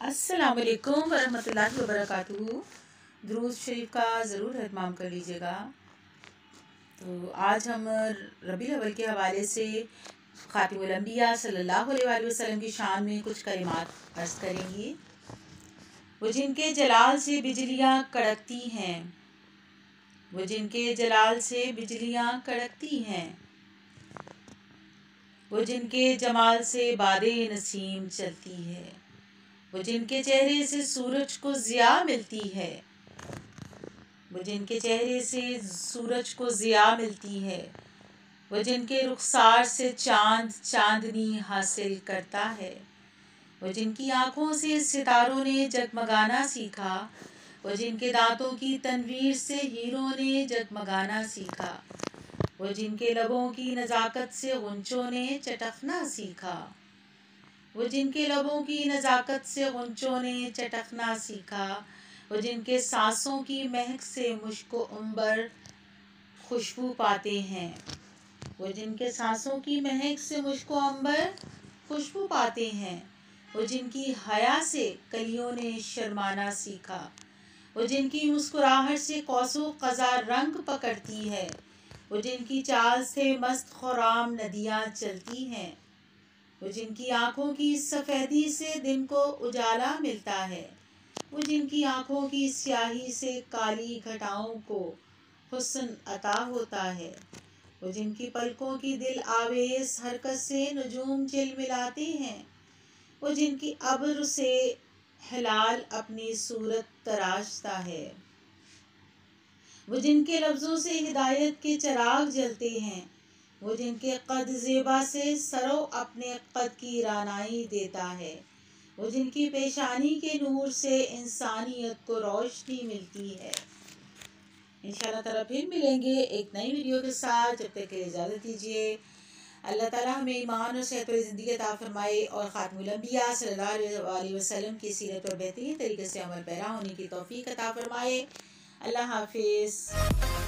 अस्सलाम वालेकुम वरहमतुल्लाहि वबरकातुहू। दुरूद शरीफ का ज़रूर एहतमाम कर लीजिएगा। तो आज हम रबीउल अव्वल के हवाले से ख़ातिमुल अंबिया सल्लल्लाहु अलैहि वसल्लम की शान में कुछ कलिमात अर्ज़ करेंगी। वो जिनके जलाल से बिजलियाँ कड़कती हैं, वो जिनके जलाल से बिजलियाँ कड़कती हैं, वो जिनके जमाल से बादे नसीम चलती है, वो जिनके चेहरे से सूरज को ज़िया मिलती है, वो जिनके चेहरे से सूरज को ज़िया मिलती है, वो जिनके रुखसार से चांद चांदनी हासिल करता है, वो जिनकी आँखों से सितारों ने जगमगाना सीखा, वो जिनके दांतों की तनवीर से हीरों ने जगमगाना सीखा, वो जिनके लबों की नज़ाकत से गुंचों ने चटकना सीखा, वो जिनके लबों की नज़ाकत से गुंचों ने चटकना सीखा, वो जिनके सांसों की महक से मुश्को अंबर खुशबू पाते हैं, वो जिनके सांसों की महक से मुश्को अंबर खुशबू पाते हैं, वो जिनकी हया से कलियों ने शर्माना सीखा, वो जिनकी मुस्कुराहट से कौसो क़ज़ा रंग पकड़ती है, वो जिनकी चाल से मस्त खुराम नदियाँ चलती हैं, वो जिनकी आँखों की सफ़ेदी से दिन को उजाला मिलता है, वो जिनकी आँखों की स्याही से काली घटाओं को हुस्न अता होता है, वो जिनकी पलकों की दिल आवेज़ हरकत से नजूम चिलमिलाते हैं, वो जिनकी अब्र से हिलाल अपनी सूरत तराशता है, वो जिनके लफ्ज़ों से हिदायत के चिराग जलते हैं, वो जिनके कद ज़ेबा से सरो अपने कद की रानाई देता है, वो जिनकी पेशानी के नूर से इंसानियत को रोशनी मिलती है। इंशाअल्लाह ताला फिर मिलेंगे एक नई वीडियो के साथ। जब तक के लिए इजाज़त दीजिए। अल्लाह ताला हमें ईमान और सेहत वाली ज़िंदगी अता फरमाए और ख़ातिमुल अंबिया सल्लल्लाहु अलैहि वसल्लम की सीरत पर बेहतरीन तरीके से अमल पैरा होने की तौफ़ीक अता फरमाए। अल्लाह हाफ़िज़।